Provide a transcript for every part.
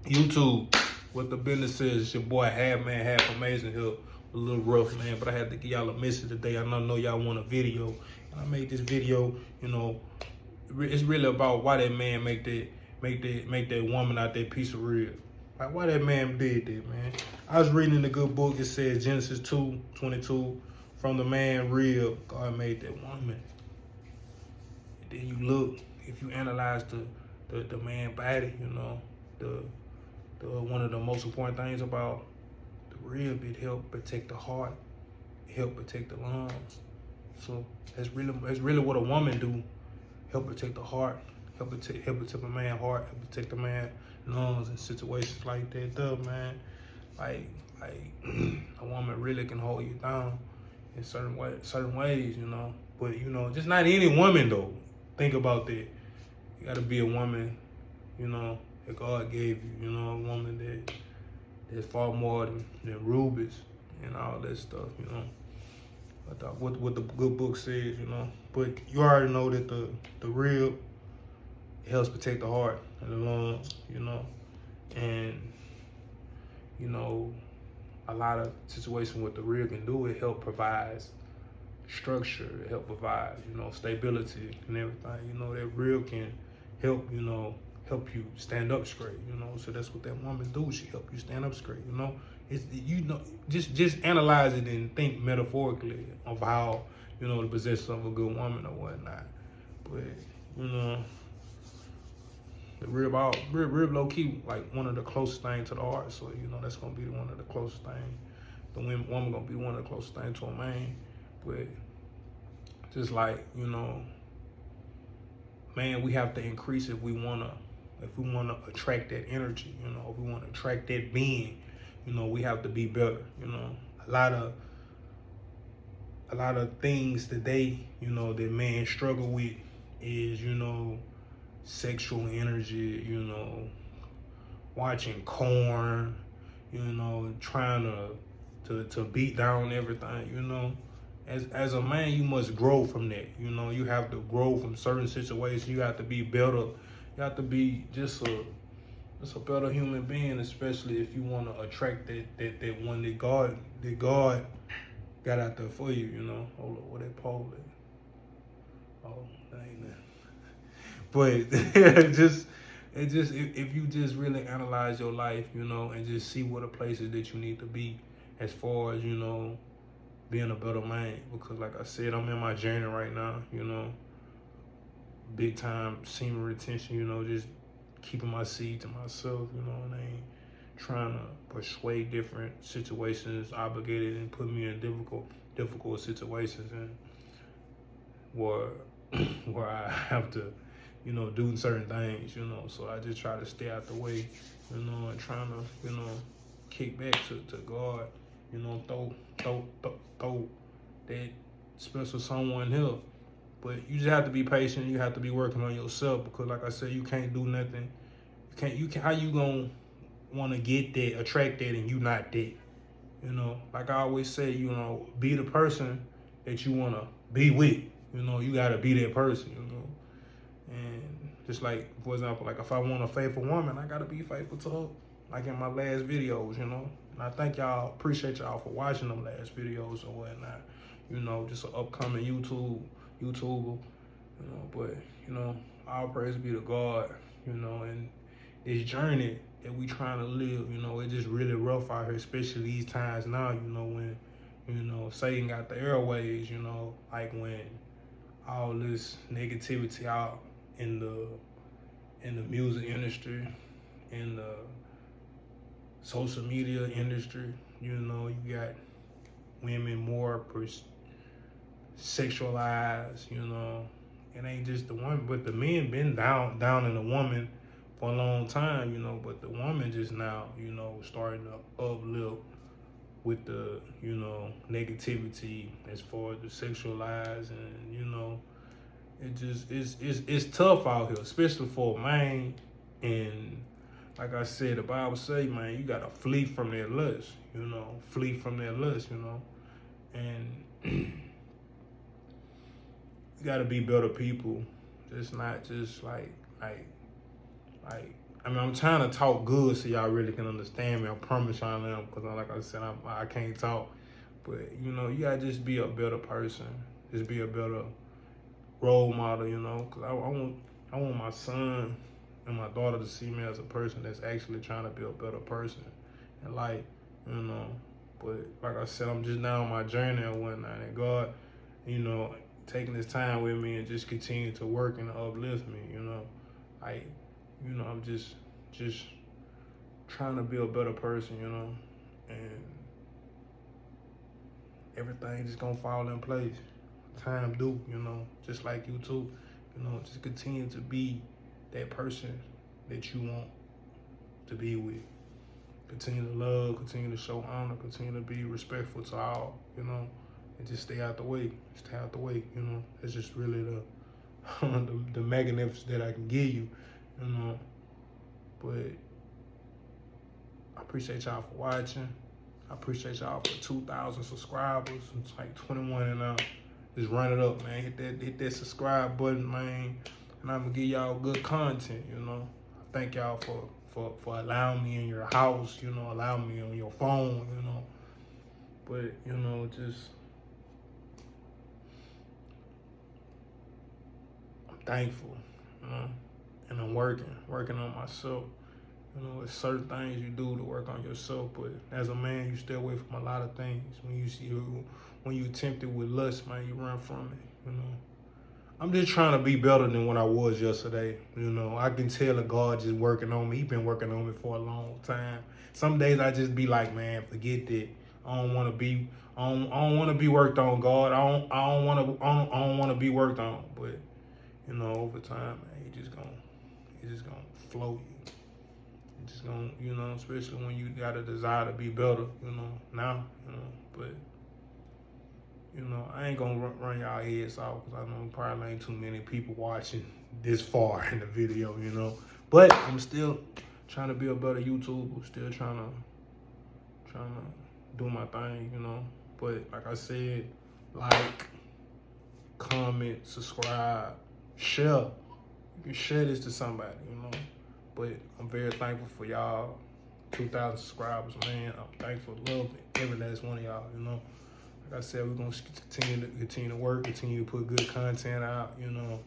YouTube, what the business is. It's your boy Half Man, Half Amazing here. A little rough, man, but I had to give y'all a message today. I know y'all want a video. And I made this video, it's really about why that man make that woman out that piece of rib. Like, why that man did that, man. I was reading in the good book, it says Genesis 2:22, from the man rib, God made that woman. And then you look, if you analyze the man body, the one of the most important things about the rib, it help protect the heart, it help protect the lungs. So that's really what a woman do. Help protect the heart, help protect a man's heart, help protect the man's lungs in situations like that, though, man. Like a woman really can hold you down in certain ways, But just not any woman though. Think about that. You gotta be a woman, that God gave you, a woman that's far more than rubies and all that stuff, what the good book says, But you already know that the rib helps protect the heart and the lungs, and a lot of situations what the rib can do, it help provides structure, it help provide, stability and everything. That rib can help, help you stand up straight, So that's what that woman do. She help you stand up straight, It's just analyze it and think metaphorically of how, the possession of a good woman or whatnot. But, the rib low key, like one of the closest things to the heart. So, that's gonna be one of the closest things. The woman gonna be one of the closest things to a man. But just like, man, we have to increase if we wanna attract that energy, if we wanna attract that being, we have to be better, A lot of things today, that men struggle with is, sexual energy, watching corn, trying to beat down everything, As a man, you must grow from that. You have to grow from certain situations. You have to be better. You have to be just a better human being, especially if you want to attract that one that God got out there for you. Hold up, what that pole at? Oh, that ain't that. But if you just really analyze your life, and just see what the places that you need to be as far as, being a better man. Because like I said, I'm in my journey right now, big time semen retention, just keeping my seed to myself, and I ain't trying to persuade different situations, obligated and put me in difficult situations and where I have to, do certain things, So I just try to stay out the way, and trying to, kick back to God, throw that special someone here. But you just have to be patient. You have to be working on yourself because, like I said, you can't do nothing. How you gonna want to get that, attract that, and you not that? Like I always say, be the person that you wanna be with. You gotta be that person. And just like, for example, like if I want a faithful woman, I gotta be faithful to her. Like in my last videos, And I thank y'all, appreciate y'all for watching them last videos or whatnot. Just an upcoming YouTuber, But, all praise be to God, and this journey that we trying to live, it's just really rough out here, especially these times now, when, Satan got the airways, like when all this negativity out in the music industry, in the social media industry, you got women more sexualized, It ain't just the woman, but the men been down in the woman for a long time, but the woman just now, starting to uplift with the, negativity as far as the sexualized and, it just it's tough out here, especially for a man. And like I said, the Bible say, man, you gotta flee from that lust, flee from that lust, and you gotta be better people. Just not just like I mean, I'm trying to talk good so y'all really can understand me. I promise y'all am, because like I said, I can't talk. But, you know, you gotta just be a better person. Just be a better role model, you know, because I want my son and my daughter to see me as a person that's actually trying to be a better person. And like, you know, but like I said, I'm just now on my journey and whatnot. And God, you know, taking his time with me and just continue to work and uplift me, you know. Like, you know, I'm just trying to be a better person, you know, and everything just gonna fall in place. Time do, you know, just like you too, you know, just continue to be that person that you want to be with. Continue to love, continue to show honor, continue to be respectful to all, you know, and just stay out the way. Stay out the way, you know. It's just really the magnificence that I can give you, you know. But I appreciate y'all for watching. I appreciate y'all for 2,000 subscribers. It's like 21 and up. Just run it up, man. Hit that subscribe button, man. And I'm gonna give y'all good content, you know. Thank y'all for allowing me in your house, you know, allowing me on your phone, you know. But, you know, just I'm thankful, you know. And I'm working on myself. You know, it's certain things you do to work on yourself, but as a man, you stay away from a lot of things. When you tempted with lust, man, you run from it, you know. I'm just trying to be better than what I was yesterday, you know. I can tell that God just working on me. He been working on me for a long time. Some days I just be like, man, forget that. I don't want to be worked on, God. I don't want to be worked on, but you know, over time, man, he just gonna flow you. Just gonna, you know, especially when you got a desire to be better, you know, now, you know, but, you know, I ain't gonna run y'all heads off because I know probably ain't too many people watching this far in the video, you know, but I'm still trying to be a better YouTuber, still trying to do my thing, you know, but like I said, like, comment, subscribe, share. You can share this to somebody, you know. But I'm very thankful for y'all, 2,000 subscribers, man. I'm thankful, love every last one of y'all, you know. Like I said, we're gonna continue to work, continue to put good content out, you know.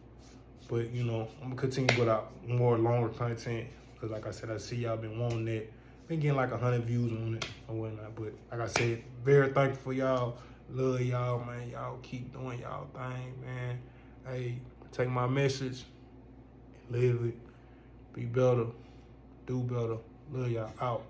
But, you know, I'm gonna continue to put out more longer content, because like I said, I see y'all been wanting it. Been getting like 100 views on it or whatnot. But like I said, very thankful for y'all. Love y'all, man. Y'all keep doing y'all thing, man. Hey, take my message, live it. Be better, do better. Love y'all. Out.